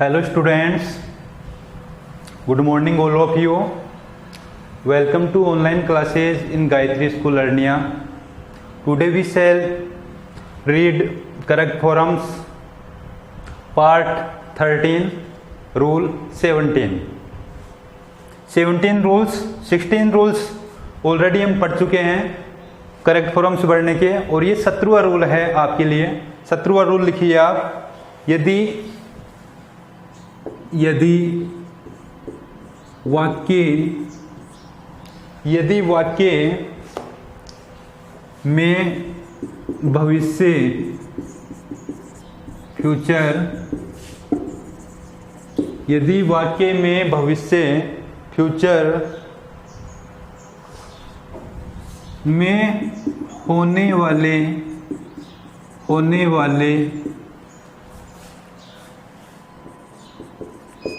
Hello students, good morning all of you. Welcome to online classes in Gayatri School Arnia. Today we shall read correct forms part 13 rule 17. 17 rules 16 rules already हम पढ़ चुके हैं correct forms पढ़ने के, और ये 17वां rule है आपके लिए। 17वां रूल लिखिए आप। यदि वाक्य में भविष्य फ्यूचर में होने वाले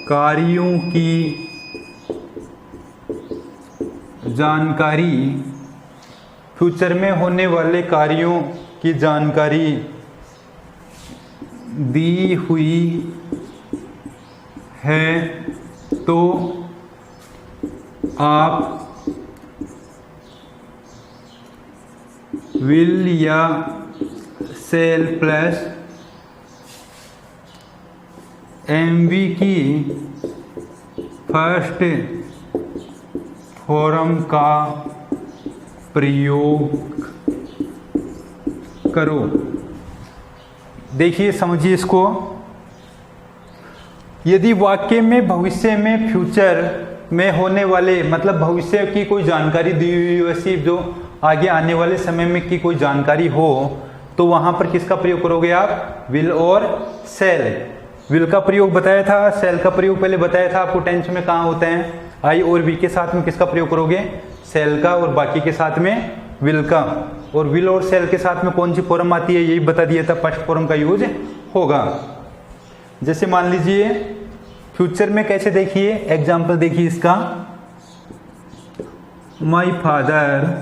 कार्यों की जानकारी, फ्यूचर में होने वाले कार्यों की जानकारी दी हुई है तो आप विल या सेल प्लस एमवी की फर्स्ट फॉर्म का प्रयोग करो। देखिए, समझिए इसको। यदि वाक्य में भविष्य में फ्यूचर में होने वाले, मतलब भविष्य की कोई जानकारी दी हुई वैसी जो आगे आने वाले समय में की कोई जानकारी हो, तो वहां पर किसका प्रयोग करोगे आप? विल और सेल। विल का प्रयोग बताया था, सेल का प्रयोग पहले बताया था आपको टेंस में कहाँ होते हैं। आई और वी के साथ में किसका प्रयोग करोगे? सेल का, और बाकी के साथ में विल का। और विल और सेल के साथ में कौन सी फॉर्म आती है यही बता दिया था, फर्स्ट फॉर्म का यूज होगा। जैसे मान लीजिए फ्यूचर में कैसे, देखिए एग्जाम्पल देखिए इसका। My father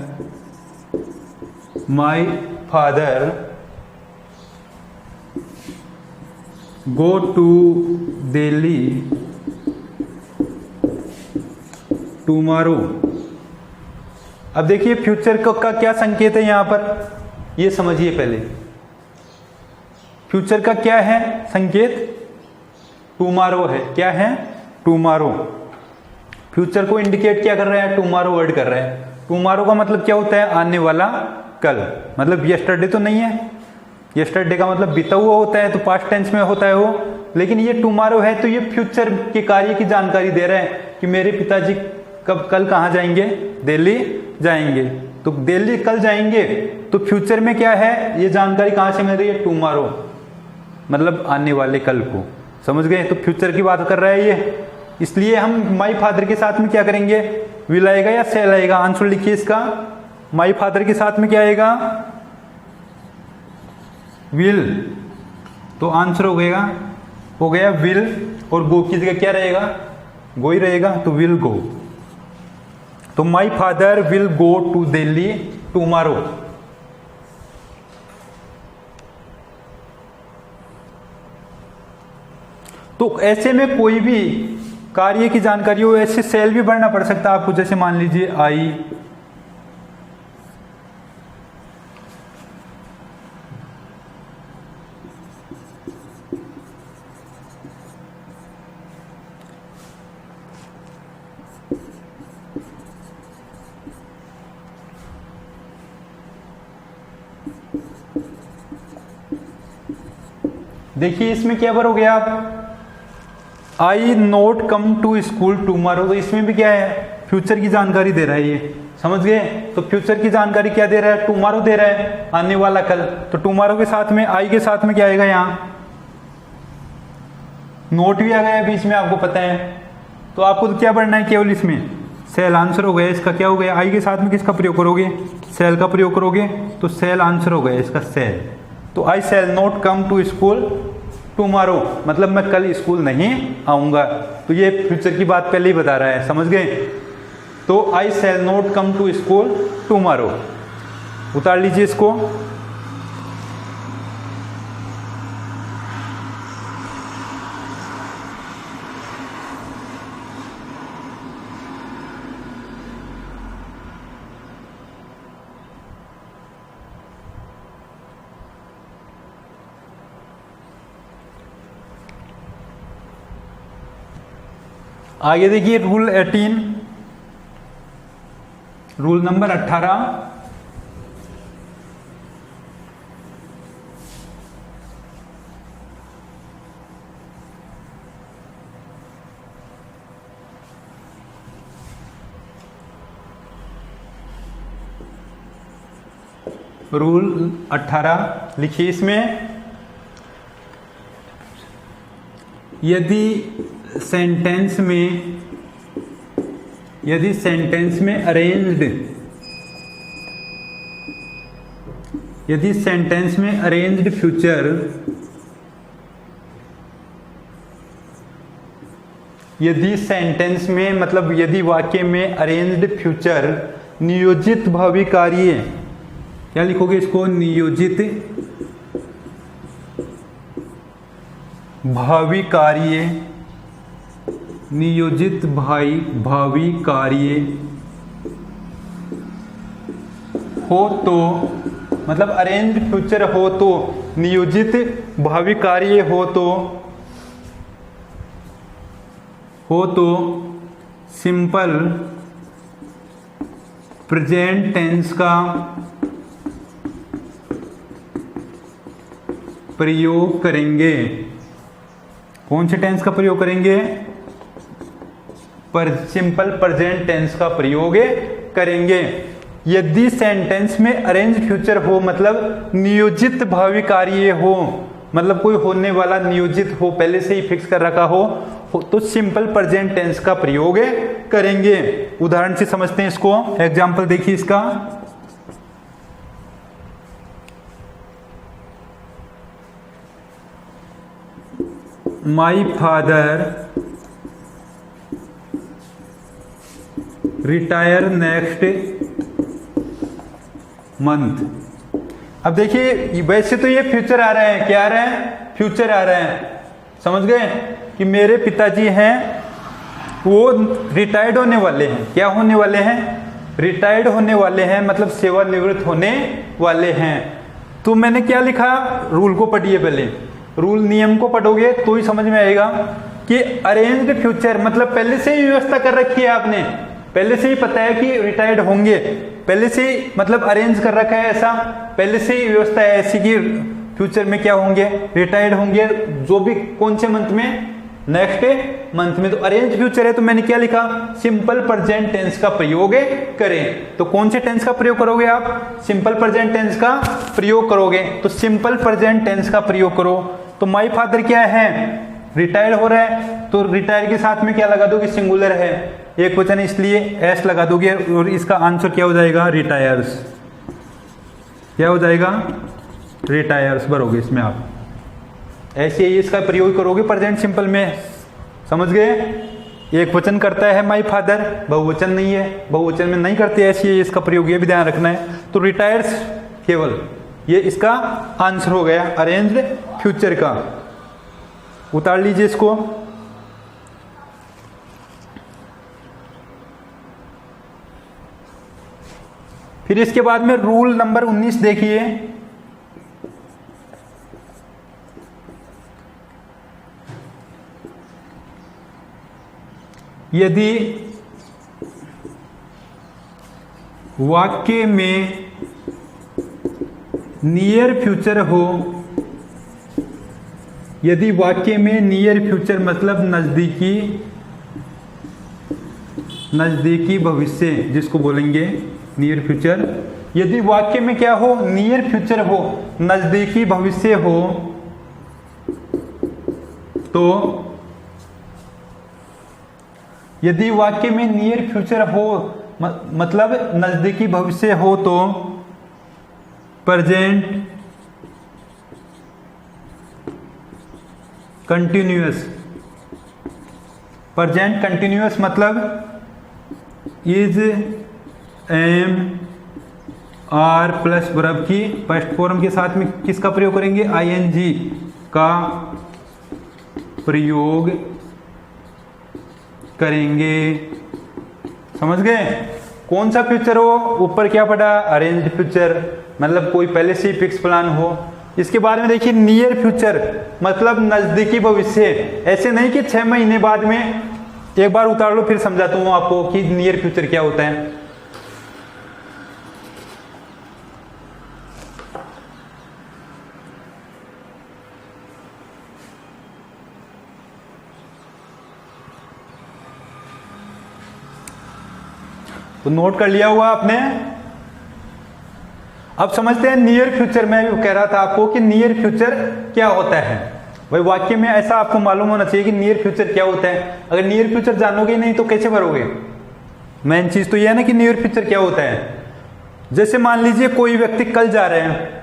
go to Delhi tomorrow. अब देखिए फ्यूचर का क्या संकेत है यहां पर, ये समझिए पहले। फ्यूचर का क्या है संकेत? टुमारो है। क्या है? टुमारो। फ्यूचर को इंडिकेट क्या कर रहा है? टुमारो वर्ड कर रहा है। टुमारो का मतलब क्या होता है? आने वाला कल। मतलब यस्टरडे तो नहीं है, यस्टरडे का मतलब बीता हुआ होता है, तो पास्ट टेंस में होता है वो। लेकिन ये टुमारो है तो ये फ्यूचर के कार्य की जानकारी दे रहा है कि मेरे पिताजी कल कहाँ जाएंगे? दिल्ली जाएंगे। तो दिल्ली कल जाएंगे, तो फ्यूचर में क्या है? ये जानकारी कहाँ से मिल रही है? टुमारो, मतलब आने वाले कल को। समझ गए? तो फ्यूचर की बात कर रहा है ये। इसलिए हम माई फादर के साथ में क्या करेंगे? विल आएगा या सेल आएगा? आंसर लिखिए इसका। माई फादर के साथ में क्या आएगा? विल। तो आंसर हो गया विल, और गो की जगह क्या रहेगा? गो ही रहेगा, तो विल गो। तो my father will go to Delhi tomorrow. तो ऐसे में कोई भी कार्य की जानकारी हो, ऐसे सेल भी भरना पड़ सकता है आपको। जैसे मान लीजिए आई देखिए इसमें क्या भरोगे आप? I not come to school tomorrow. तो इसमें भी क्या है? फ्यूचर की जानकारी दे रहा है ये। समझ गए? तो फ्यूचर की जानकारी क्या दे रहा है? टुमारो दे रहा है, आने वाला कल। तो टुमारो के साथ में, आई के साथ में क्या आएगा? यहाँ नोट भी आ गया बीच में, आपको पता है। तो आपको तो क्या पढ़ना है केवल इसमें? सेल। आंसर हो गया इसका। क्या हो गया? आई के साथ में किसका प्रयोग करोगे? सेल का प्रयोग करोगे, तो सेल आंसर हो गया इसका, सेल। तो I shall not come to school tomorrow, मतलब मैं कल स्कूल नहीं आऊंगा। तो ये फ्यूचर की बात पहले ही बता रहा है, समझ गए। तो I shall not come to school tomorrow, उतार लीजिए इसको। आगे देखिए रूल 18, रूल नंबर 18, रूल 18 लिखिए इसमें, यदि सेंटेंस में अरेंज्ड, यदि सेंटेंस में अरेंज्ड फ्यूचर, यदि सेंटेंस में मतलब यदि वाक्य में अरेंज्ड फ्यूचर नियोजित भावी कार्य, क्या लिखोगे इसको, नियोजित भावी कार्य, नियोजित भावी कार्य हो तो, मतलब अरेंज्ड फ्यूचर हो तो, नियोजित भावी कार्य हो तो सिंपल प्रेजेंट टेंस का प्रयोग करेंगे। कौन से टेंस का प्रयोग करेंगे, सिंपल प्रेजेंट टेंस का प्रयोग करेंगे। यदि सेंटेंस में अरेंज फ्यूचर हो मतलब नियोजित भावी कार्य हो, मतलब कोई होने वाला नियोजित हो, पहले से ही फिक्स कर रखा हो तो सिंपल प्रेजेंट टेंस का प्रयोग करेंगे। उदाहरण से समझते हैं इसको, एग्जाम्पल देखिए इसका, my father retire next month. अब देखिए वैसे तो ये फ्यूचर आ रहा है, क्या आ रहा है, फ्यूचर आ रहा है, समझ गए कि मेरे पिताजी हैं वो रिटायर्ड होने वाले हैं, क्या होने वाले हैं, रिटायर्ड होने वाले हैं, मतलब सेवानिवृत्त होने वाले हैं। तो मैंने क्या लिखा, रूल को पढ़िए पहले, रूल नियम को पढ़ोगे तो ही समझ में आएगा कि अरेंज्ड फ्यूचर मतलब पहले से ही व्यवस्था कर रखी है आपने, पहले से ही पता है कि रिटायर्ड होंगे, पहले से ही मतलब अरेंज कर रखा है, ऐसा पहले से ही व्यवस्था है ऐसी कि फ्यूचर में क्या होंगे, रिटायर्ड होंगे, जो भी कौन से मंथ में, नेक्स्ट मंथ में। तो अरेंज फ्यूचर है तो मैंने क्या लिखा, सिंपल प्रेजेंट टेंस का प्रयोग करें। तो कौन से टेंस का प्रयोग करोगे आप, सिंपल प्रेजेंट टेंस का प्रयोग करोगे। तो सिंपल प्रेजेंट टेंस का प्रयोग करो। तो माय फादर क्या है, रिटायर्ड हो रहा है, तो रिटायर के साथ में क्या लगा दोगे, सिंगुलर है, एक वचन, इसलिए एस लगा दोगे और इसका आंसर क्या हो जाएगा, रिटायर्स। क्या हो जाएगा, रिटायर्स भरोगे इसमें आप, ऐसे ही इसका प्रयोग करोगे प्रेजेंट सिंपल में, समझ गए। एक वचन करता है माय फादर, बहुवचन नहीं है, बहुवचन में नहीं करते, ऐसे ही इसका प्रयोग, ये भी ध्यान रखना है। तो रिटायर्स केवल, ये इसका आंसर हो गया अरेंज्ड फ्यूचर का। उतार लीजिए इसको। फिर इसके बाद में रूल नंबर 19 देखिए, यदि वाक्य में नियर फ्यूचर हो, यदि वाक्य में नियर फ्यूचर मतलब नजदीकी भविष्य जिसको बोलेंगे नियर फ्यूचर, यदि वाक्य में क्या हो, नियर फ्यूचर हो, नजदीकी भविष्य हो, तो यदि वाक्य में नियर फ्यूचर हो मतलब नजदीकी भविष्य हो तो प्रेजेंट कंटिन्यूअस, प्रेजेंट कंटिन्यूअस मतलब is am are plus verb की फर्स्ट फॉर्म के साथ में किसका प्रयोग करेंगे, आईएनजी का प्रयोग करेंगे। समझ गए। कौन सा फ्यूचर हो, ऊपर क्या पढ़ा, अरेंज्ड फ्यूचर, मतलब कोई पहले से ही फिक्स प्लान हो। इसके बाद में देखिए नियर फ्यूचर मतलब नजदीकी भविष्य, ऐसे नहीं कि 6 महीने बाद में एक बार उतार लो फिर समझाता हूँ आपको कि नियर फ्यूचर क्या होता है। तो नोट कर लिया होगा आपने। अब समझते हैं नियर फ्यूचर। मैं भी कह रहा था आपको कि नियर फ्यूचर क्या होता है। भाई वाक्य में ऐसा आपको मालूम होना चाहिए कि नियर फ्यूचर क्या होता है। अगर नियर फ्यूचर जानोगे नहीं तो कैसे भरोगे। मेन चीज तो यह है ना कि नियर फ्यूचर क्या होता है। जैसे मान लीजिए कोई व्यक्ति कल जा रहे हैं,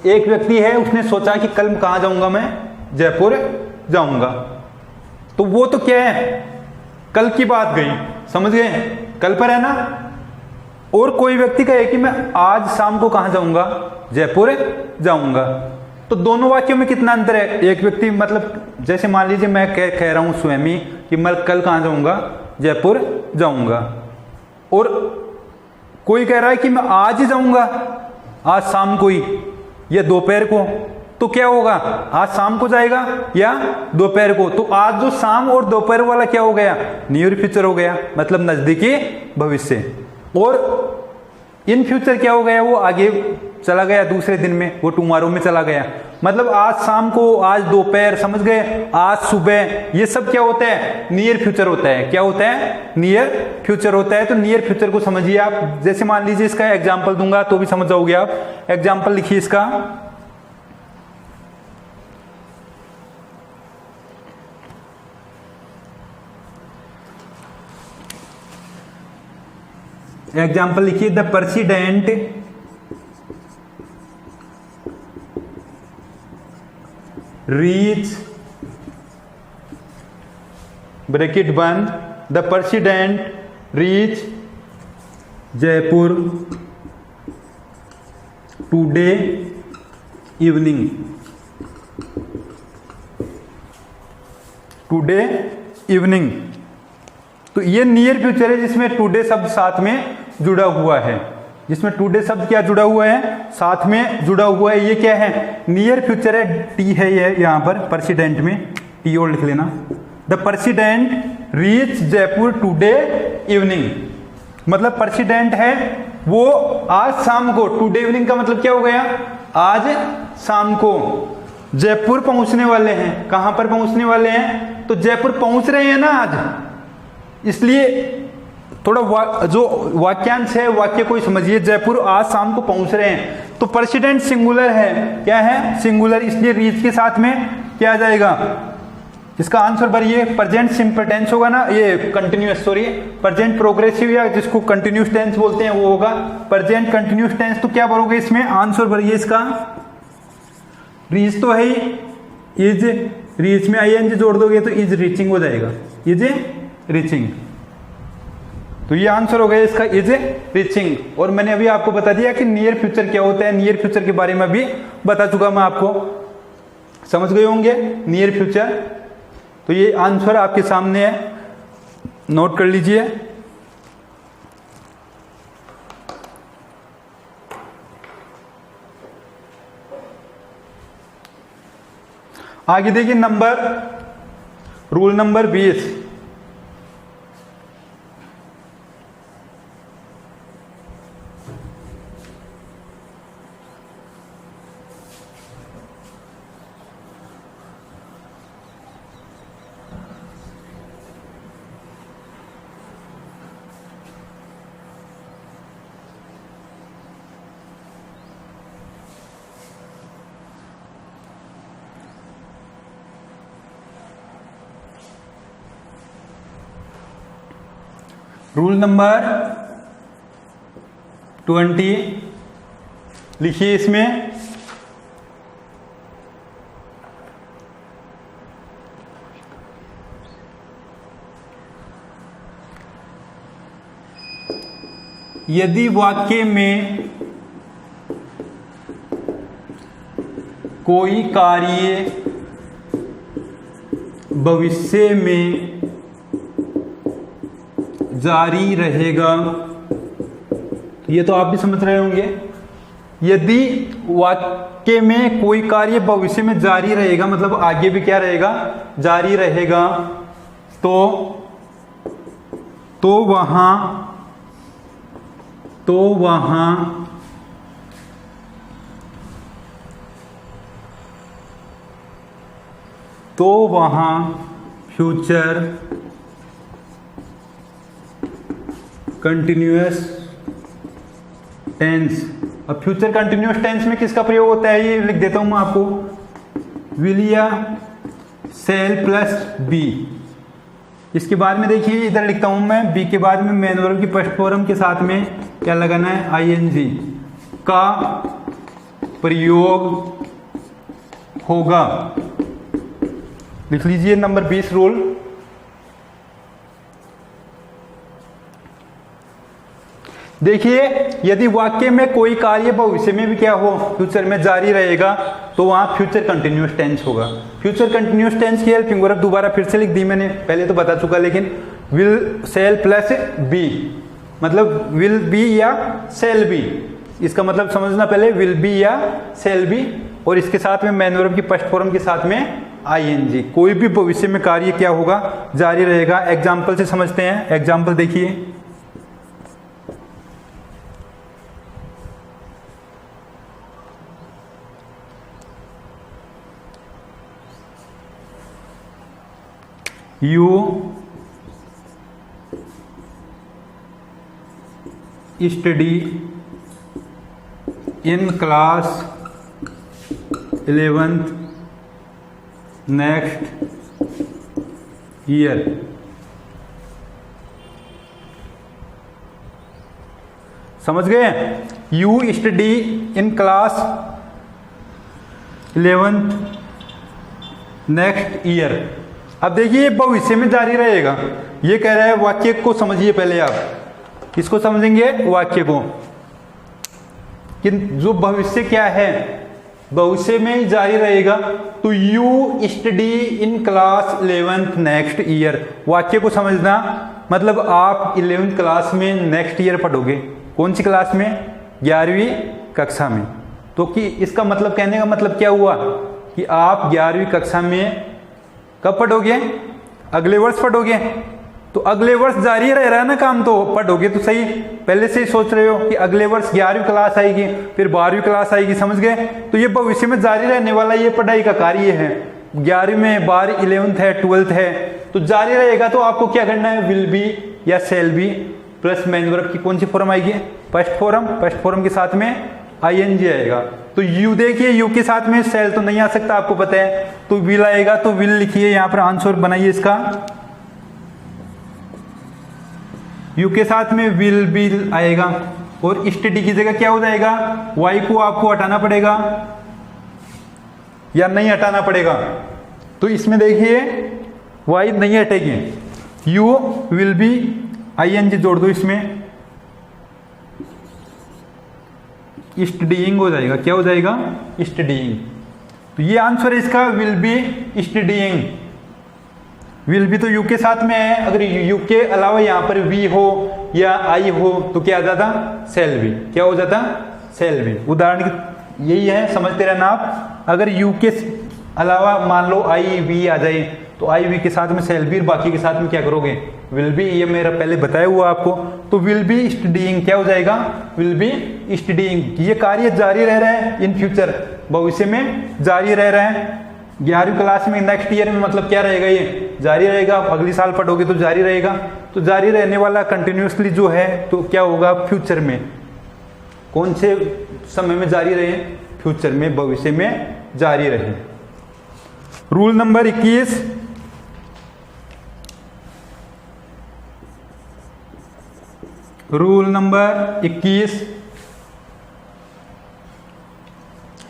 एक व्यक्ति है उसने सोचा कि कल कहां जाऊंगा, मैं जयपुर जाऊंगा। तो वो तो क्या है, कल की बात गई, समझ गए, कल पर है ना। और कोई व्यक्ति कहे कि मैं आज शाम को कहां जाऊंगा, जयपुर जाऊंगा। तो दोनों वाक्यों में कितना अंतर है। एक व्यक्ति मतलब जैसे मान लीजिए मैं कह रहा हूं स्वयं ही कि मैं कल कहां जाऊंगा, जयपुर जाऊंगा, और कोई कह रहा है कि मैं आज ही जाऊंगा, आज शाम को ही या दोपहर को। तो क्या होगा, आज शाम को जाएगा या दोपहर को। तो आज जो शाम और दोपहर वाला क्या हो गया, नियर फ्यूचर हो गया, मतलब नजदीकी भविष्य। और इन फ्यूचर क्या हो गया, वो आगे चला गया दूसरे दिन में, वो टुमारो में चला गया। मतलब आज शाम को, आज दोपहर, समझ गए, आज सुबह, ये सब क्या होता है, नियर फ्यूचर होता है। क्या होता है, नियर फ्यूचर होता है। तो नियर फ्यूचर को समझिए आप। जैसे मान लीजिए इसका एग्जाम्पल दूंगा तो भी समझ जाओगे आप। एग्जाम्पल लिखिए इसका। एग्जाम्पल लिखिए, द प्रेसिडेंट रीच, ब्रैकेट बंद, the president reach Jaipur today evening. Today evening. तो ये नियर फ्यूचर है जिसमें टुडे शब्द साथ में जुड़ा हुआ है। जिसमें टुडे शब्द क्या जुड़ा हुआ है, साथ में जुड़ा हुआ है। ये क्या है, नियर फ्यूचर है। टी है ये यहां पर प्रेसिडेंट में, टी और लिख लेना। The president reach Jaipur today evening, मतलब प्रेसिडेंट है वो आज शाम को, टुडे इवनिंग का मतलब क्या हो गया, आज शाम को जयपुर पहुंचने वाले हैं। कहां पर पहुंचने वाले हैं, तो जयपुर पहुंच रहे हैं ना आज, इसलिए थोड़ा जो वाक्यांश है वाक्य को समझिए। जयपुर आज शाम को पहुंच रहे हैं, तो प्रेसिडेंट सिंगुलर है, क्या है, सिंगुलर, इसलिए रीच के साथ में क्या आ जाएगा, इसका आंसर भरिए। प्रेजेंट सिंपल टेंस होगा ना, ये कंटिन्यूअस, सॉरी प्रेजेंट प्रोग्रेसिव या जिसको कंटिन्यूअस टेंस बोलते हैं वो होगा प्रेजेंट कंटिन्यूअस टेंस। तो क्या भरोगे इसमें, आंसर भरिए इसका। रीच तो है ही, इज, रीच में आईएनजी जोड़ दोगे तो इज रीचिंग हो जाएगा, इज रीचिंग। तो ये आंसर हो गया इसका, इज रीचिंग। और मैंने अभी आपको बता दिया कि नियर फ्यूचर क्या होता है। नियर फ्यूचर के बारे में भी बता चुका मैं आपको, समझ गए होंगे नियर फ्यूचर। तो ये आंसर आपके सामने है, नोट कर लीजिए। आगे देखिए रूल नंबर 20। रूल नंबर 20 लिखिए इसमें, यदि वाक्य में कोई कार्य भविष्य में जारी रहेगा, ये तो आप भी समझ रहे होंगे। यदि वाक्य में कोई कार्य भविष्य में जारी रहेगा, मतलब आगे भी क्या रहेगा, जारी रहेगा, वहां फ्यूचर कंटिन्यूअस टेंस। अब फ्यूचर कंटिन्यूअस टेंस में किसका प्रयोग होता है ये लिख देता हूं मैं आपको, विल या सेल प्लस बी। इसके बाद में देखिए इधर लिखता हूं मैं, बी के बाद में मेन वर्ब की फर्स्ट फॉर्म के साथ में क्या लगाना है, आईएनजी का प्रयोग होगा। लिख लीजिए नंबर 20 रूल। देखिए यदि वाक्य में कोई कार्य भविष्य में भी क्या हो, फ्यूचर में जारी रहेगा, तो वहां फ्यूचर कंटिन्यूअस टेंस होगा। फ्यूचर कंटिन्यूअस टेंस की हेल्पिंग वर्ब दोबारा फिर से लिख दी मैंने, पहले तो बता चुका, लेकिन विल सेल प्लस बी, मतलब विल बी या सेल बी। इसका मतलब समझना पहले, विल बी या सेल बी, और इसके साथ में मेन वर्ब की फर्स्ट फॉर्म के साथ में आईएनजी। कोई भी भविष्य में कार्य क्या होगा, जारी रहेगा। एग्जाम्पल से समझते हैं, एग्जाम्पल देखिए। You study in class 11th next year। समझ गए? You study in class 11th next year। अब देखिए भविष्य में जारी रहेगा, ये कह रहा है। वाक्य को समझिए पहले, आप इसको समझेंगे वाक्य को कि जो भविष्य क्या है, भविष्य में जारी रहेगा। तो you study in class 11th next year, वाक्य को समझना मतलब आप 11th क्लास में नेक्स्ट ईयर पढ़ोगे। कौन सी क्लास में? 11वीं कक्षा में। तो कि इसका मतलब, कहने का मतलब क्या हुआ कि आप 11वीं कक्षा में कब पढ़ोगे? अगले वर्ष पढ़ोगे। तो अगले वर्ष जारी रह रहा है ना काम, तो पढ़ोगे तो सही। पहले से ही सोच रहे हो कि अगले वर्ष 11वीं क्लास आएगी, फिर 12वीं क्लास आएगी, समझ गए? तो ये भविष्य में जारी रहने वाला ये पढ़ाई का कार्य है। 11वीं में 12, 11th है, 12th है, तो जारी रहेगा। तो आपको क्या करना है, विल बी या shall be plus main verb की कौन सी फॉर्म आएगी? First form. फर्स्ट फॉर्म के साथ में आईएनजी आएगा। तो यू देखिए, यू के साथ में सेल तो नहीं आ सकता, आपको पता है, तो विल आएगा। तो विल लिखिए, यहां पर आंसर बनाइए इसका। यू के साथ में विल बी आएगा, और स्टडी की जगह क्या हो जाएगा? वाई को आपको हटाना पड़ेगा या नहीं हटाना पड़ेगा? तो इसमें देखिए वाई नहीं हटेगी, यू विल बी आईएनजी जोड़ दो इसमें, स्टडीइंग हो जाएगा। क्या हो जाएगा? स्टडीइंग। तो ये आंसर है इसका, will be studying. Will be तो यू के साथ में है, अगर यू के अलावा यहां पर वी हो या आई हो तो क्या आ जाता? Shall be. क्या हो जाता? Shall be. उदाहरण यही है, समझते रहना आप। अगर यू के अलावा मान लो आई वी आ जाए, तो आई वी के साथ में सेल बी, बाकी के साथ में क्या करोगे? Will be. ये मेरा पहले बताया हुआ आपको। तो विल बी स्टडीइंग क्या हो जाएगा? Will be studying. ये कार्य जारी रह रहा है इन फ्यूचर, भविष्य में जारी रह रहा है। 11वीं क्लास में नेक्स्ट ईयर में मतलब क्या रहेगा? ये जारी रहेगा। अगले साल पढ़ोगे तो जारी रहेगा। तो जारी रहने वाला कंटिन्यूसली जो है, तो क्या होगा? फ्यूचर में। कौन से समय में जारी रहे? फ्यूचर में, भविष्य में जारी रहे। रूल नंबर 21, रूल नंबर 21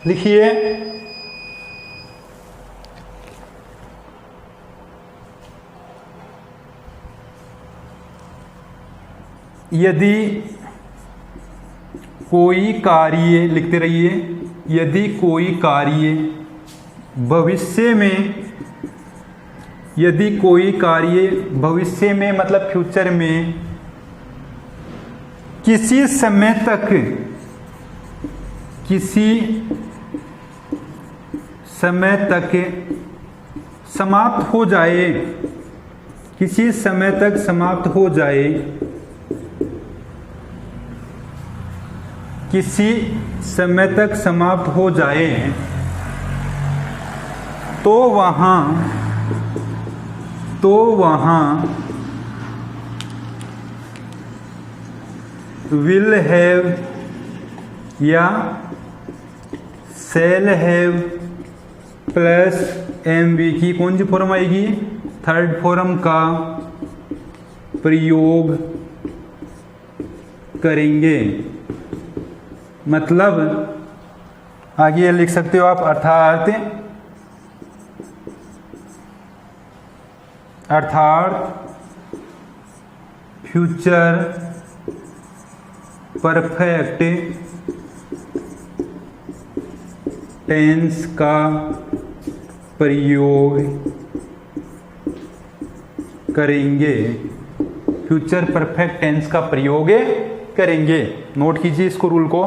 लिखिए। यदि कोई कार्य, लिखते रहिए, यदि कोई कार्य भविष्य में, यदि कोई कार्य भविष्य में मतलब फ्यूचर में किसी समय तक, किसी समय तक समाप्त हो जाए, किसी समय तक समाप्त हो जाए, किसी समय तक समाप्त हो जाए तो वहां विल हैव या शैल हैव प्लस एमवी की कौन सी फॉर्म आएगी, थर्ड फॉर्म का प्रयोग करेंगे। मतलब आगे लिख सकते हो आप, अर्थात फ्यूचर परफेक्ट टेंस का प्रयोग करेंगे, फ्यूचर परफेक्ट टेंस का प्रयोग करेंगे। नोट कीजिए इसको, रूल को।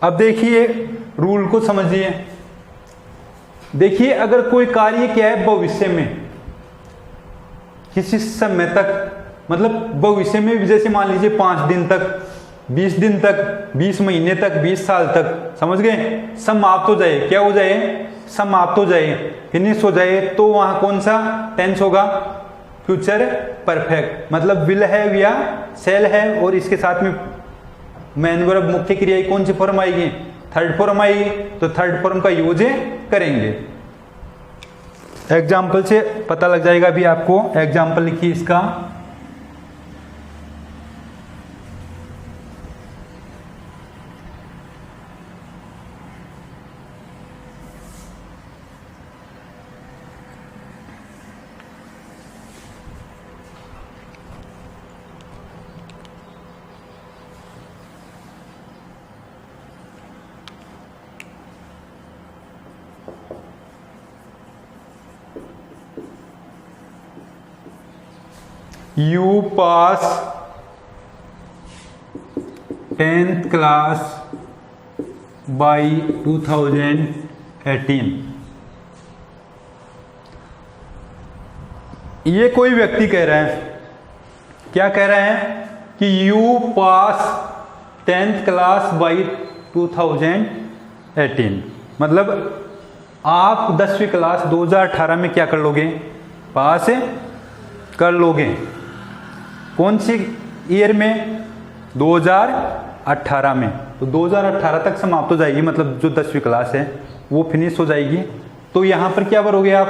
अब देखिए रूल को समझिए। देखिए अगर कोई कार्य क्या है भविष्य में, किसी समय तक, मतलब भविष्य में, जैसे मान लीजिए 5 दिन तक, 20 दिन तक, 20 महीने तक, 20 साल तक, समझ गए, समाप्त हो जाए, क्या हो जाए, समाप्त हो जाए, फिनिश हो जाए, तो वहां कौन सा टेंस होगा, फ्यूचर परफेक्ट। मतलब विल हैव या शैल हैव और इसके साथ में मेन वर्ब मुख्य क्रिया कौन सी फॉर्म आएगी, थर्ड फॉर्म आएगी, तो थर्ड फॉर्म का यूज करेंगे। एग्जाम्पल से पता लग जाएगा अभी आपको। एग्जाम्पल लिखिए इसका, You pass 10th class by 2018। ये कोई व्यक्ति कह रहा है, क्या कह रहा है कि you pass 10th class by 2018, मतलब आप 10वीं क्लास 2018 में क्या कर लोगे, पास कर लोगे। कौन सी ईयर में, 2018 में। तो 2018 तक समाप्त हो जाएगी, मतलब जो 10वीं क्लास है वो फिनिश हो जाएगी। तो यहां पर क्या भरोगे आप,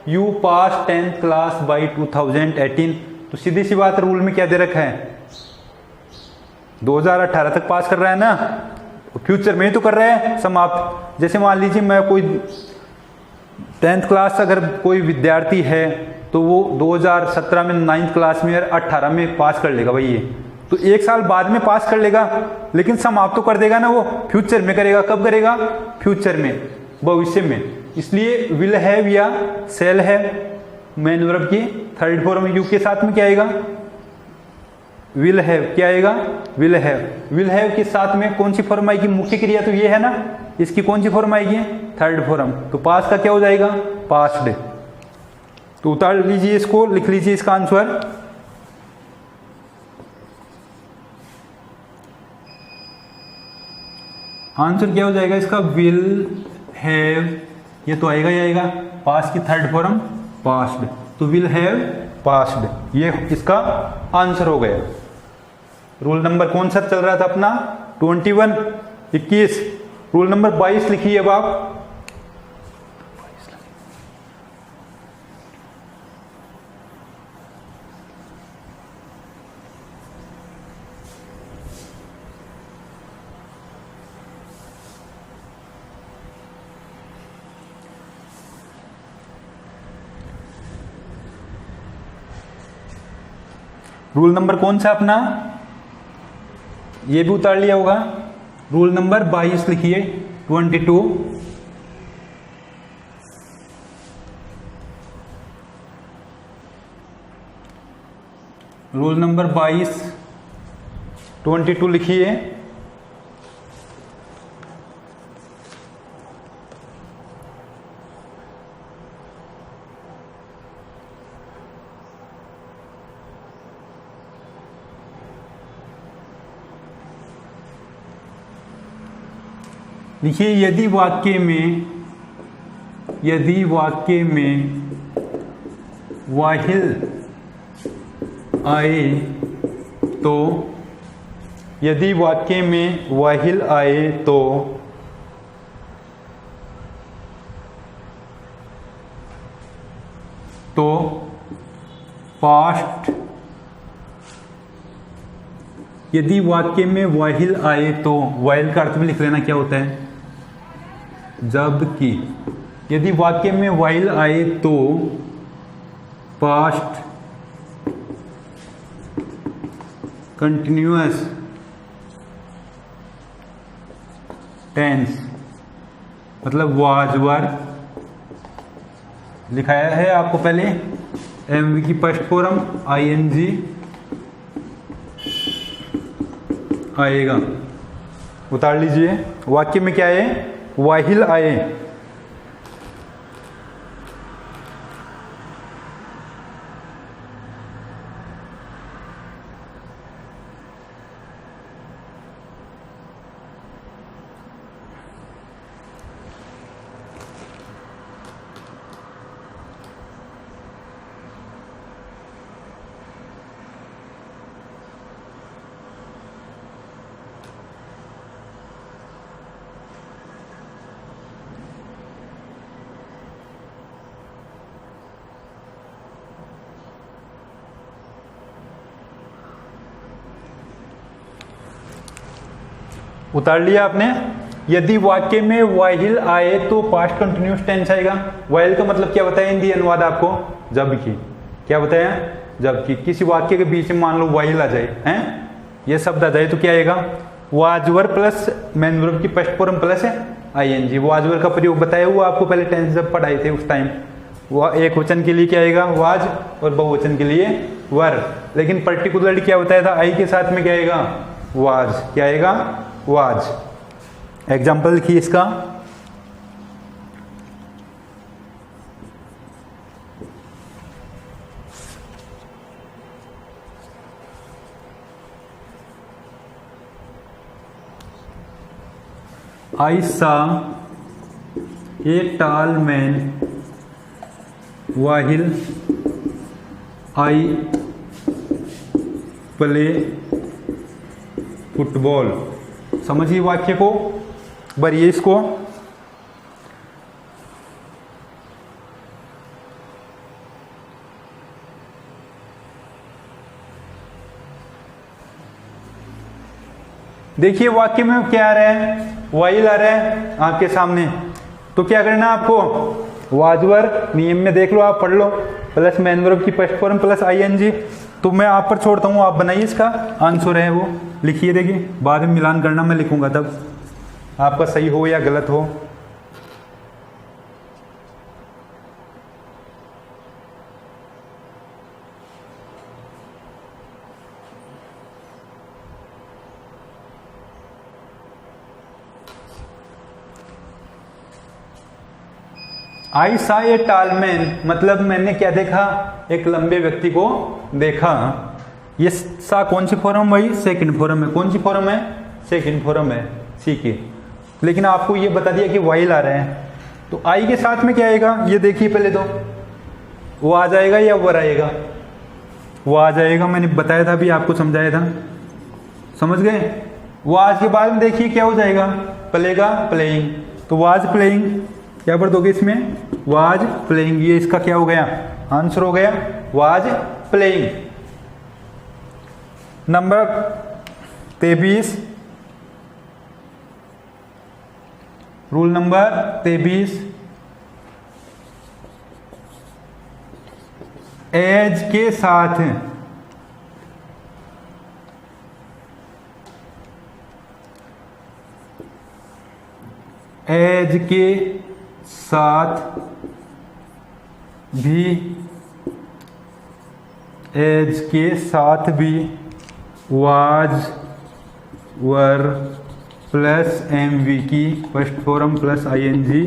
you pass 10th class by 2018। तो सीधी सी बात, रूल में क्या दे रखा है, 2018 तक पास कर रहा है ना, फ्यूचर में ही तो कर रहा है समाप्त। जैसे मान लीजिए मैं कोई 10th क्लास, अगर कोई विद्यार्थी है तो वो 2017 में 9th क्लास में 18 में पास कर लेगा भाई, ये तो 1 साल बाद में पास कर लेगा, लेकिन समाप्त तो कर देगा ना, वो फ्यूचर में करेगा। कब करेगा, फ्यूचर में, भविष्य में। इसलिए विल हैव या शैल हैव मेन वर्ब की थर्ड फॉर्म यू के साथ में क्या आएगा, विल हैव। क्या आएगा, विल हैव। विल हैव के साथ में कौन सी फॉर्म आएगी, मुख्य क्रिया तो ये है ना, इसकी कौन सी फॉर्म आएगी, थर्ड फॉर्म। तो पास का क्या हो जाएगा, पास्ड। तो उतार लीजिए इसको, लिख लीजिए इसका आंसर। आंसर क्या हो जाएगा इसका, विल हैव, ये तो आएगा ही आएगा, पास की थर्ड फॉर्म पास्ड, तो विल हैव पास्ड, ये इसका आंसर हो गया। रूल नंबर कौन सा चल रहा था अपना, 21, 21। रूल नंबर 22 लिखिए अब आप। रूल नंबर कौन सा अपना, ये भी उतार लिया होगा, रूल नंबर 22 लिखिए, 22। रूल नंबर 22, 22 लिखिए। देखिए, यदि वाक्य में वाहिल आए तो, यदि वाक्य में वाहिल आए तो पास्ट, यदि वाक्य में वाहिल आए तो, वाहिल का अर्थ भी लिख लेना क्या होता है, जबकि। यदि वाक्य में वाहिल आए तो पास्ट कंटिन्यूअस टेंस, मतलब वाज वर लिखाया है आपको पहले, एमवी की फर्स्ट फॉर्म आईएनजी आएगा। उतार लीजिए, वाक्य में क्या है, वाहिल आए। उतार लिया आपने। यदि वाक्य में वाहिल आए तो पास्ट कंटिन्यूअस टेंस आएगा। वाहिल का मतलब क्या बताया हिंदी अनुवाद आपको, जबकि। क्या बताया, जबकि। किसी वाक्य के बीच में मान लो वाहिल आ जाए, हैं, ये शब्द आ जाए तो क्या आएगा, वाजवर प्लस मेन वर्ब की first form plus ING. Was were का प्रयोग बताया हुआ आपको पहले टेंस जब पढ़ाए थे उस टाइम। वह एक वचन के लिए क्या आएगा, वाज, और बहुवचन के लिए वर। लेकिन पर्टिकुलरली क्या बताया था, आई के साथ में क्या आएगा, वाज। क्या आएगा, वाज। एग्जाम्पल लिखिए इसका। I saw a tall man while I play football. समझिए वाक्य को, भरिए इसको। देखिए वाक्य में क्या आ रहा है, वाइल आ रहा है आपके सामने। तो क्या करना है आपको, वाजवर नियम में देख लो, आप पढ़ लो, प्लस मेन वर्ब की फर्स्ट फॉर्म प्लस आईएनजी। तो मैं आप पर छोड़ता हूँ, आप बनाइए इसका आंसर है वो लिखिए। देखिए बाद में मिलान करना, मैं लिखूंगा तब आपका सही हो या गलत हो। आई सा ए टाल मैन, मतलब मैंने क्या देखा, एक लंबे व्यक्ति को देखा। ये सा कौन सी फॉर्म भाई, सेकंड फॉर्म है। कौन सी फॉर्म है, सेकंड फॉर्म है, ठीक है। लेकिन आपको ये बता दिया कि वाइल आ रहे हैं, तो आई के साथ में क्या आएगा, ये देखिए पहले तो, वो आ जाएगा या वर आएगा, वो आ जाएगा। मैंने बताया था, भी आपको समझाया था, समझ गए। वो आज के बाद में देखिए क्या हो जाएगा, प्लेगा, प्लेइंग। तो वाज प्लेइंग, क्या भर दोगे इसमें, वाज प्लेइंग। ये इसका क्या हो गया, आंसर हो गया, was playing. Number 23, rule number 23, as के साथ एज के साथ भी, एज के साथ भी was, were plus M V की फर्स्ट फॉर्म प्लस आईएनजी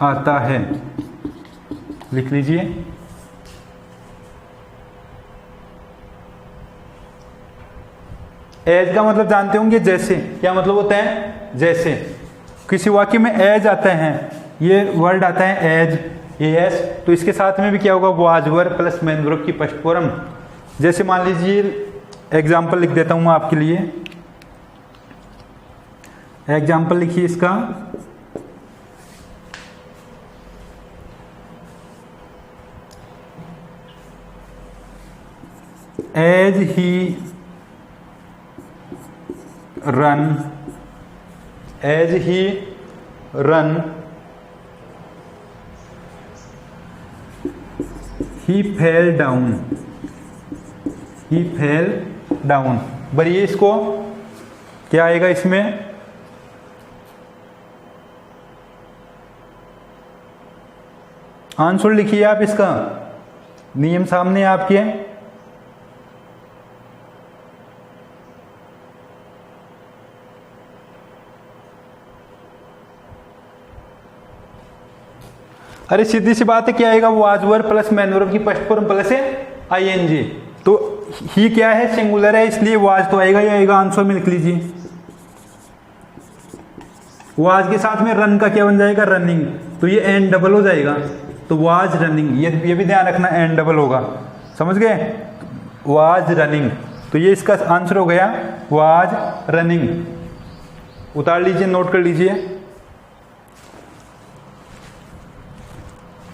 आता है। लिख लीजिए। एज का मतलब जानते होंगे जैसे, क्या मतलब होता है जैसे। किसी वाक्य में एज आता है, ये वर्ड आता है एज, एस, तो इसके साथ में भी क्या होगा, was, were plus main verb की फर्स्ट फॉर्म। जैसे मान लीजिए एग्जाम्पल लिख देता हूं मैं आपके लिए। एग्जाम्पल लिखिए इसका। As he run, as he run he fell down, he fell down. बढ़िए, इसको क्या आएगा इसमें, आंसर लिखिए आप इसका। नियम सामने आपके। अरे सीधी सी बात है, क्या आएगा, was, were plus man verb की फर्स्ट फॉर्म प्लस आईएनजी। तो ही क्या है, सिंगुलर है, इसलिए वाज तो आएगा ही आएगा। आंसर में लिख लीजिए। वाज के साथ में रन का क्या बन जाएगा, रनिंग, तो ये एन डबल हो जाएगा, तो वाज रनिंग। ये भी ध्यान रखना, एन डबल होगा, समझ गए, वाज रनिंग। तो ये इसका आंसर हो गया, वाज रनिंग। उतार लीजिए, नोट कर लीजिए।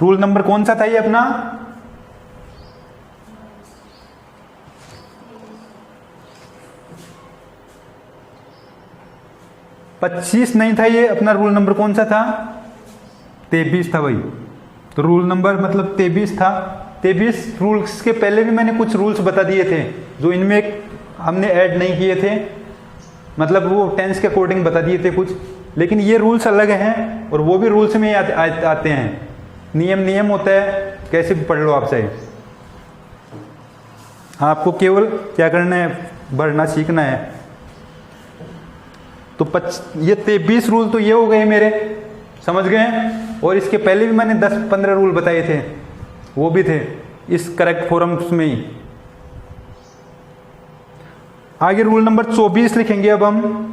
रूल नंबर कौन सा था ये अपना, पच्चीस नहीं था ये अपना। रूल नंबर कौन सा था, 23 था भाई। तो रूल नंबर मतलब 23 था। 23 रूल्स के पहले भी मैंने कुछ रूल्स बता दिए थे जो इनमें हमने ऐड नहीं किए थे, मतलब वो टेंस के अकॉर्डिंग बता दिए थे कुछ, लेकिन ये रूल्स अलग हैं और वो भी रूल्स में आते हैं। नियम होता है, कैसे भी पढ़ लो आप चाहे। आपको केवल क्या करना है, बढ़ना सीखना है। तो ये 23 रूल तो ये हो गए मेरे, समझ गए। और इसके पहले भी मैंने 10-15 रूल बताए थे, वो भी थे इस करेक्ट फॉर्म्स में ही। आगे रूल नंबर 24 लिखेंगे अब हम।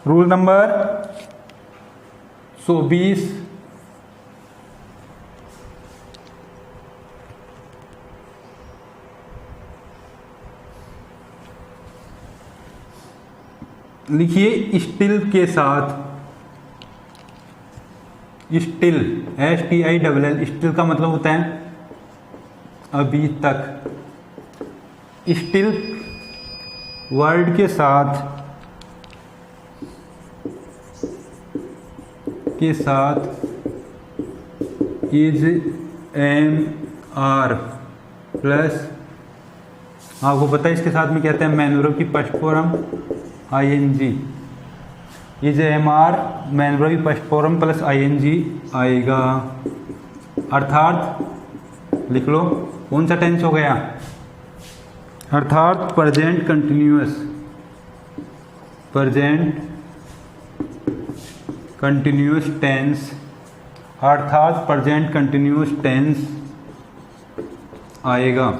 रूल नंबर 24, लिखिए स्टिल के साथ, स्टिल, STILL, स्टिल का मतलब होता है अभी तक। स्टिल वर्ड के साथ इज, एम, आर प्लस, आपको पता है इसके साथ में कहते हैं मैन वर्ब की first form ING। Is, am, are main verb की फर्स्ट फॉर्म प्लस ING आएगा। अर्थात लिख लो कौन सा टेंस हो गया, अर्थात present continuous, present continuous tense, अर्थात प्रेजेंट कंटिन्यूअस टेंस आएगा।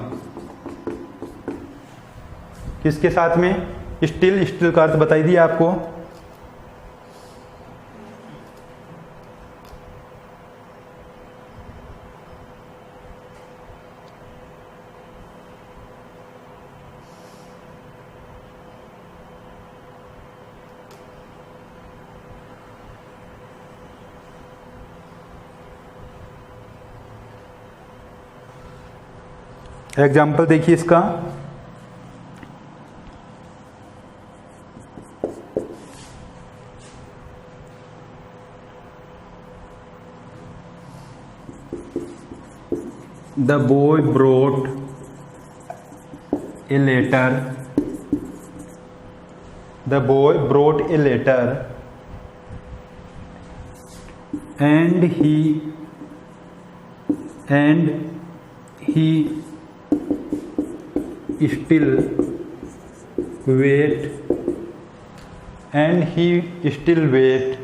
किसके साथ में, स्टिल, स्टिल का अर्थ बताई दिया आपको। एग्जाम्पल देखिए इसका, the boy brought a letter, the boy brought a letter and he still wait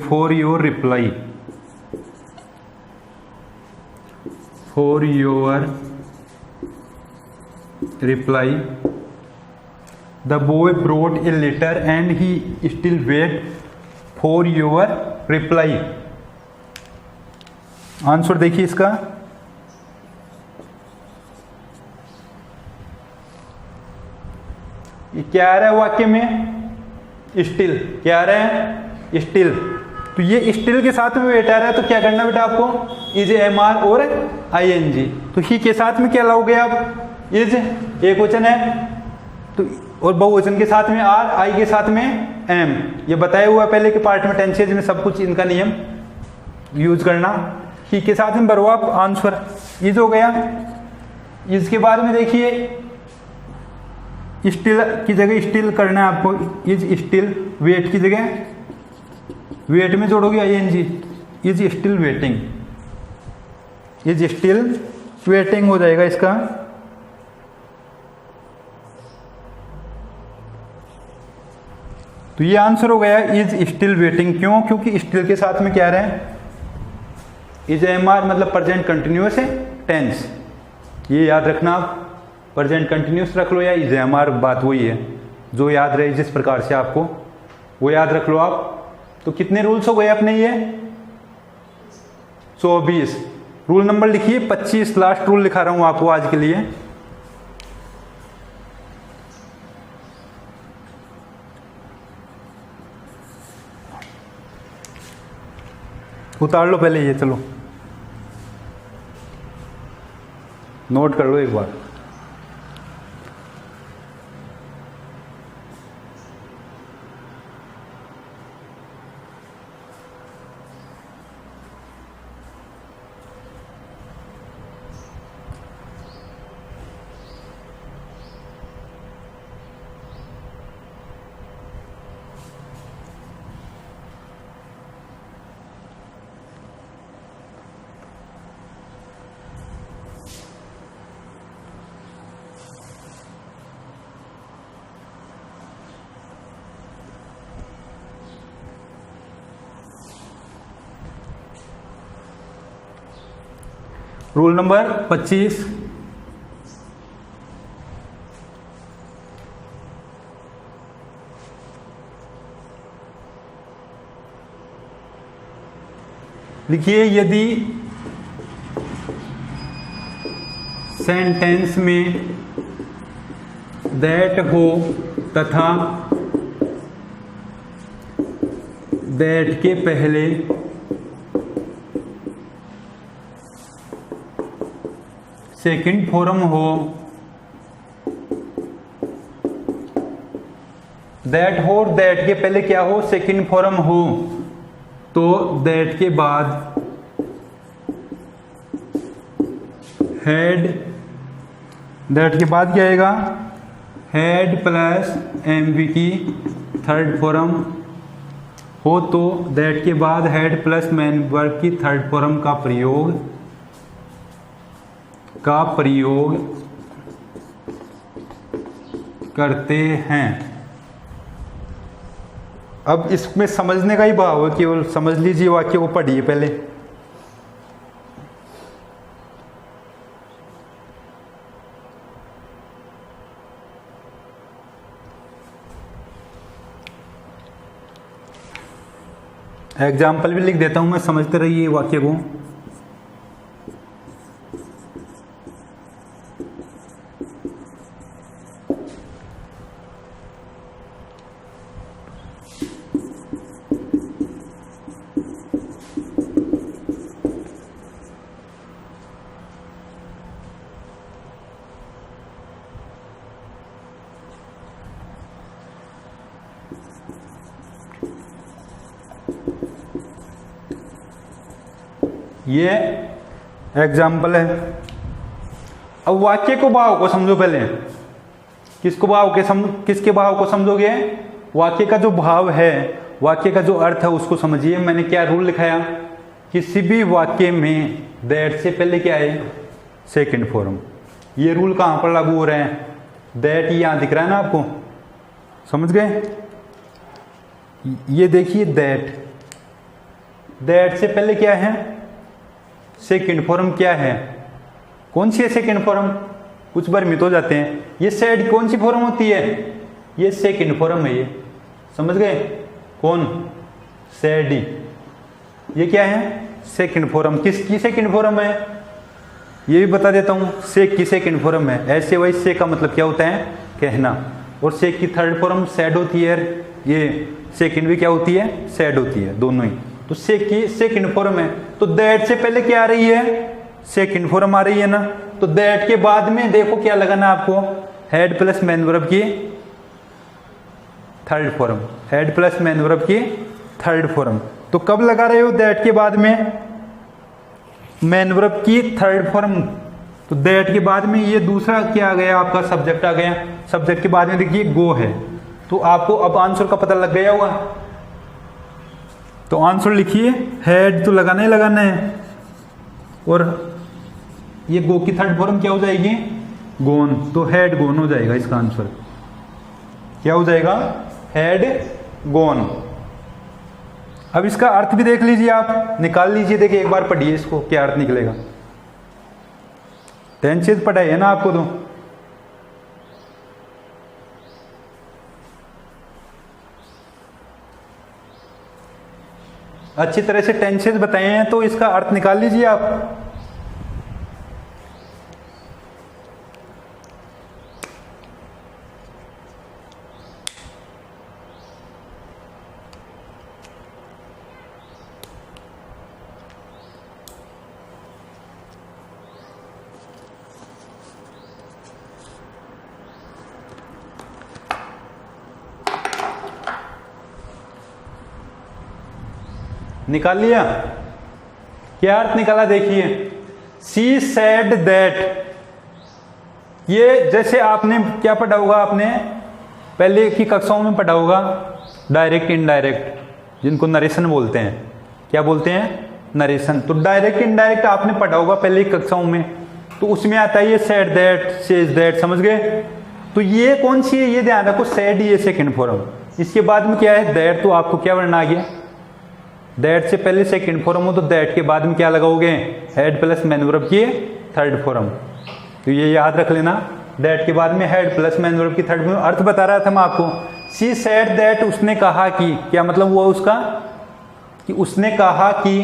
for your reply, the boy brought a letter and he still wait for your reply। Answer देखिए इसका, ये क्या आ रहा है वाक्य में, स्टिल, क्या आ रहा है स्टिल, तो ये स्टिल के साथ में वेट आ रहा है, तो क्या करना बेटा आपको, इज एम आर और ING, तो ही के साथ में क्या लाओगे आप, इज एक वचन है तो, और बहुवचन के साथ में आर, आई के साथ में एम, ये बताया हुआ पहले के पार्ट में, टेंसेज में सब कुछ इनका नियम यूज करना। ही के साथ में भरो आप, आंसर इज हो गया। इसके बाद में देखिए स्टिल की जगह स्टिल करना है आपको, इज स्टिल, वेट की जगह वेट में जोड़ोगे ING, is still waiting, is still waiting हो जाएगा इसका। तो ये आंसर हो गया इज स्टिल वेटिंग, क्यों, क्योंकि स्टिल के साथ में क्या रहा है, इज MR मतलब प्रेजेंट कंटिन्यूअस है टेंस, ये याद रखना आप, प्रेजेंट कंटिन्यूअस रख लो या इज MR, बात वही है, जो याद रहे जिस प्रकार से आपको वो याद रख लो आप। तो कितने रूल्स हो गए अपने ये 120, रूल नंबर लिखिए 25, लास्ट रूल लिखा रहा हूं आपको आज के लिए। उतार लो पहले ये, चलो नोट कर लो एक बार। रूल नंबर 25, लिखिए यदि सेंटेंस में दैट हो तथा दैट के पहले सेकंड फॉर्म हो, दैट हो और दैट के पहले क्या हो, सेकंड फॉर्म हो, तो दैट के बाद हेड, दैट के बाद क्या आएगा, हेड प्लस MV की थर्ड फॉर्म हो, तो दैट के बाद हेड प्लस मेन वर्ब की थर्ड फॉर्म का प्रयोग करते हैं। अब इसमें समझने का ही भाव है, केवल समझ लीजिए, वाक्य को पढ़िए पहले। एग्जाम्पल भी लिख देता हूं मैं, समझते रहिए वाक्य को। ये एग्जाम्पल है। अब वाक्य को भाव को समझो पहले। किसके भाव को समझोगे? वाक्य का जो भाव है, वाक्य का जो अर्थ है उसको समझिए। मैंने क्या रूल लिखाया? किसी भी वाक्य में दैट से पहले क्या है? Second form. ये रूल कहां पर लागू हो रहे हैं? दैट यहां दिख रहा है ना आपको, समझ गए? ये देखिए दैट से पहले क्या है? सेकंड फॉर्म क्या है? कौन सी है सेकंड फॉर्म? कुछ बार मित हो जाते हैं। ये सैड कौन सी फॉर्म होती है? ये सेकंड फॉर्म है। ये समझ गए? कौन? सैडी। ये क्या है? Second form. किसकी सेकंड फॉर्म है? ये भी बता देता हूं। सेक की सेकंड फॉर्म है। ऐसे वही से का मतलब क्या होता है? कहना। और सेक की थर्ड फॉर्म सैड होती है। ये सेकंड भी क्या होती है? सैड होती है, दोनों ही। तो सेक की सेकंड फॉर्म है। तो दैट से पहले क्या आ रही है? सेकंड फॉर्म आ रही है ना। तो दैट के बाद में देखो क्या लगाना आपको? हेड प्लस मेन वर्ब की third form. Head plus main verb की थर्ड फॉर्म। तो कब लगा रहे हो? दैट के बाद में मेन वर्ब की थर्ड फॉर्म। तो दैट के बाद में ये दूसरा क्या आ गया? आपका सब्जेक्ट आ गया। सब्जेक्ट के बाद में देखिए गो है। तो आपको अब आंसर का पता लग गया होगा। तो आंसर लिखिए। हेड तो लगाना ही लगाना है। और ये गो की थर्ड फॉर्म क्या हो जाएगी? गोन। तो हेड गोन हो जाएगा इसका आंसर। क्या हो जाएगा? हेड गोन। अब इसका अर्थ भी देख लीजिए, आप निकाल लीजिए। देखिए एक बार पढ़िए इसको, क्या अर्थ निकलेगा। टेंसेज पढ़ाई है ना आपको तो। अच्छी तरह से टेंसेज बताए हैं, तो इसका अर्थ निकाल लीजिए आप। निकाल लिया? क्या अर्थ निकाला? देखिए, सी सेड दैट। ये जैसे आपने क्या पढ़ा होगा? आपने पहले की कक्षाओं में पढ़ा होगा डायरेक्ट इनडायरेक्ट, जिनको नरेशन बोलते हैं। क्या बोलते हैं? नरेशन। तो डायरेक्ट इनडायरेक्ट आपने पढ़ा होगा पहले की कक्षाओं में। तो उसमें आता है ये सेड दैट, सेज दैट। समझ गए? तो ये कौन सी है? ये ध्यान रखो, सेड ये सेकंड फॉर्म। इसके बाद में क्या है? दैट। तो आपको क्या वर्ण आ गया? दैट से पहले सेकंड फॉर्म हो तो दैट के बाद में क्या लगाओगे? हेड प्लस मेन वर्ब की थर्ड फॉर्म। तो ये याद रख लेना, दैट के बाद में हेड प्लस मेन वर्ब की थर्ड फॉर्म। अर्थ बता रहा था मैं आपको। शी सेड दैट, उसने कहा कि। क्या मतलब हुआ उसका? कि उसने कहा कि।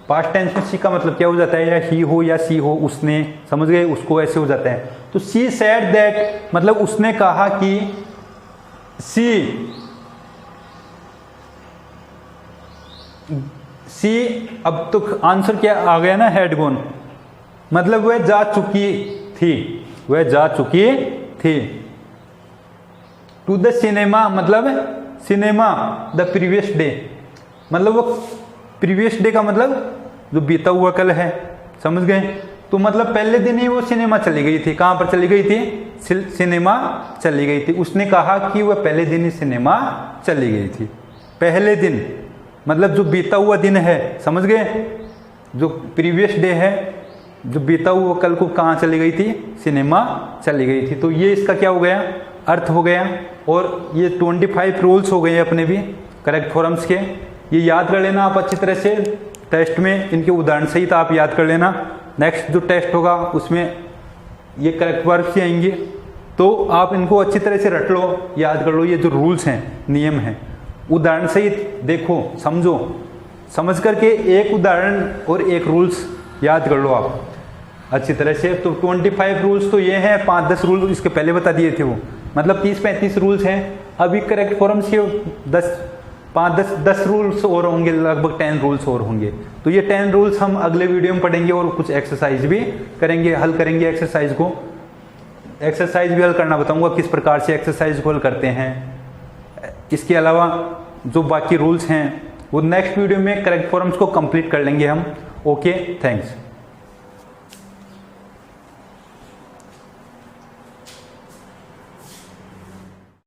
पास्ट टेंस में शी का मतलब क्या हो जाता है? या ही हो या सी हो, उसने। समझ गए? उसको ऐसे हो जाता है। तो शी सेड दैट मतलब उसने कहा कि। सी अब तो आंसर क्या आ गया ना? हेड गोन। मतलब वह जा चुकी थी। वह जा चुकी थी। टू द सिनेमा मतलब सिनेमा। द प्रीवियस डे मतलब वो प्रीवियस डे का मतलब जो बीता हुआ कल है। समझ गए? तो मतलब पहले दिन ही वो सिनेमा चली गई थी। कहां पर चली गई थी? सिनेमा चली गई थी। उसने कहा कि वह पहले दिन ही सिनेमा चली गई थी। पहले दिन मतलब जो बीता हुआ दिन है। समझ गए? जो प्रीवियस डे है, जो बीता हुआ कल को कहाँ चली गई थी? सिनेमा चली गई थी। तो ये इसका क्या हो गया? अर्थ हो गया। और ये 25 रूल्स हो गए अपने भी करेक्ट फॉर्म्स के। ये याद कर लेना आप अच्छी तरह से। टेस्ट में इनके उदाहरण सहित आप याद कर लेना। नेक्स्ट जो टेस्ट होगा उसमें ये करेक्ट वर्ब्स ही आएंगे। तो आप इनको अच्छी तरह से रट लो, याद कर लो। ये जो रूल्स हैं, नियम हैं, उदाहरण सहित देखो, समझो। समझ करके एक उदाहरण और एक रूल्स याद कर लो आप अच्छी तरह से। तो 25 रूल्स तो ये हैं। 5-10 रूल इसके पहले बता दिए थे वो। मतलब 30-35 रूल्स हैं। अभी करेक्ट फॉर्म्स के 10 रूल्स और होंगे, लगभग 10 रूल्स और होंगे। तो ये 10 रूल्स हम अगले वीडियो में पढ़ेंगे और कुछ एक्सरसाइज भी करेंगे, हल करेंगे एक्सरसाइज को। एक्सरसाइज भी हल करना बताऊंगा, किस प्रकार से एक्सरसाइज को हल करते हैं। इसके अलावा जो बाकी रूल्स हैं वो नेक्स्ट वीडियो में करेक्ट फॉर्म्स को कंप्लीट कर लेंगे हम। Okay, thanks.